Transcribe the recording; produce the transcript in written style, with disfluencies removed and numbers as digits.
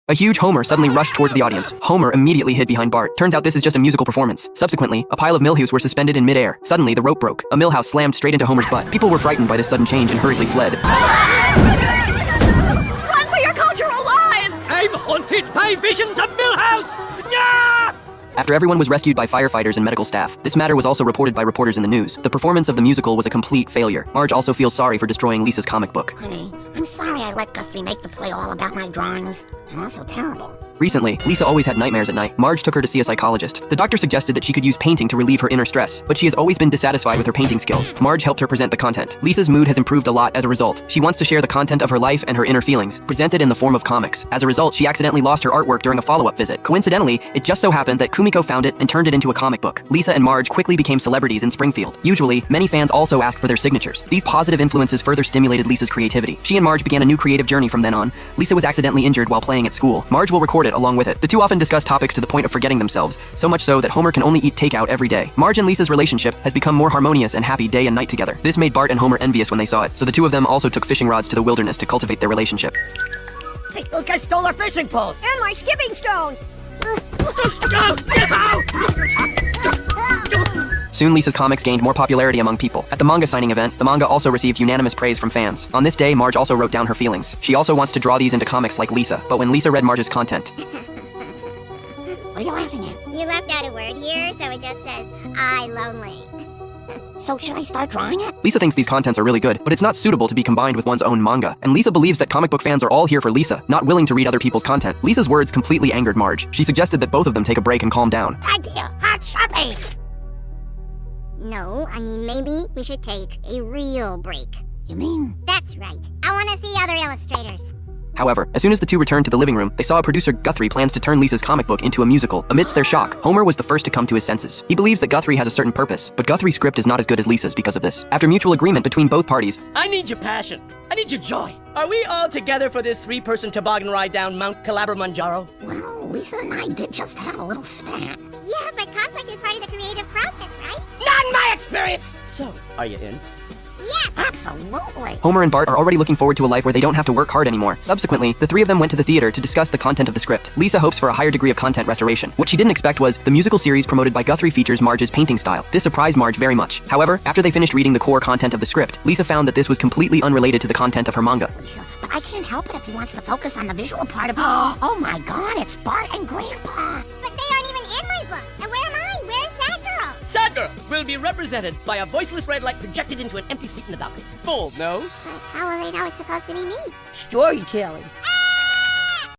A huge Homer suddenly rushed towards the audience. Homer immediately hid behind Bart. Turns out this is just a musical performance. Subsequently, a pile of millhouse were suspended in midair. Suddenly, the rope broke. A millhouse slammed straight into Homer's butt. People were frightened by this sudden change and hurriedly fled. Run for your cultural lives! I'm haunted by visions of Millhouse! Yeah! After everyone was rescued by firefighters and medical staff, this matter was also reported by reporters in the news. The performance of the musical was a complete failure. Marge also feels sorry for destroying Lisa's comic book. Honey, I'm sorry I let Guthrie make the play all about my drawings. I'm also terrible. Recently, Lisa always had nightmares at night. Marge took her to see a psychologist. The doctor suggested that she could use painting to relieve her inner stress, but she has always been dissatisfied with her painting skills. Marge helped her present the content. Lisa's mood has improved a lot as a result. She wants to share the content of her life and her inner feelings, presented in the form of comics. As a result, she accidentally lost her artwork during a follow-up visit. Coincidentally, it just so happened that Kumiko found it and turned it into a comic book. Lisa and Marge quickly became celebrities in Springfield. Usually, many fans also asked for their signatures. These positive influences further stimulated Lisa's creativity. She and Marge began a new creative journey from then on. Lisa was accidentally injured while playing at school. Marge will record it along with it. The two often discuss topics to the point of forgetting themselves, so much so that Homer can only eat takeout every day. Marge and Lisa's relationship has become more harmonious and happy day and night together. This made Bart and Homer envious when they saw it, so the two of them also took fishing rods to the wilderness to cultivate their relationship. Hey, those guys stole our fishing poles! And my skipping stones! Soon, Lisa's comics gained more popularity among people. At the manga signing event, the manga also received unanimous praise from fans. On this day, Marge also wrote down her feelings. She also wants to draw these into comics like Lisa, but when Lisa read Marge's content, What are you laughing at? You left out a word here, so it just says, I lonely. So should I start drawing it? Lisa thinks these contents are really good, but it's not suitable to be combined with one's own manga. And Lisa believes that comic book fans are all here for Lisa, not willing to read other people's content. Lisa's words completely angered Marge. She suggested that both of them take a break and calm down. Idea! Hot shopping! No, I mean maybe we should take a real break. You mean? That's right. I want to see other illustrators. However, as soon as the two returned to the living room, they saw a producer Guthrie plans to turn Lisa's comic book into a musical. Amidst their shock, Homer was the first to come to his senses. He believes that Guthrie has a certain purpose, but Guthrie's script is not as good as Lisa's because of this. After mutual agreement between both parties, I need your passion. I need your joy. Are we all together for this three-person toboggan ride down Mount Kilimanjaro? Well, Lisa and I did just have a little spat. Yeah, but conflict is part of the creative process, right? Not in my experience! So, are you in? Yes! Absolutely. Homer and Bart are already looking forward to a life where they don't have to work hard anymore. Subsequently, the three of them went to the theater to discuss the content of the script. Lisa hopes for a higher degree of content restoration. What she didn't expect was the musical series promoted by Guthrie features Marge's painting style. This surprised Marge very much. However, after they finished reading the core content of the script, Lisa found that this was completely unrelated to the content of her manga. Lisa, but I can't help it if he wants to focus on the visual part of it. Oh my god, it's Bart and Grandpa! But they aren't even in my book. And where am I? Where's Sad Girl? Sad Girl will be represented by a voiceless red light projected into an empty seat in the balcony. Full, no? But how will they know it's supposed to be me? Storytelling.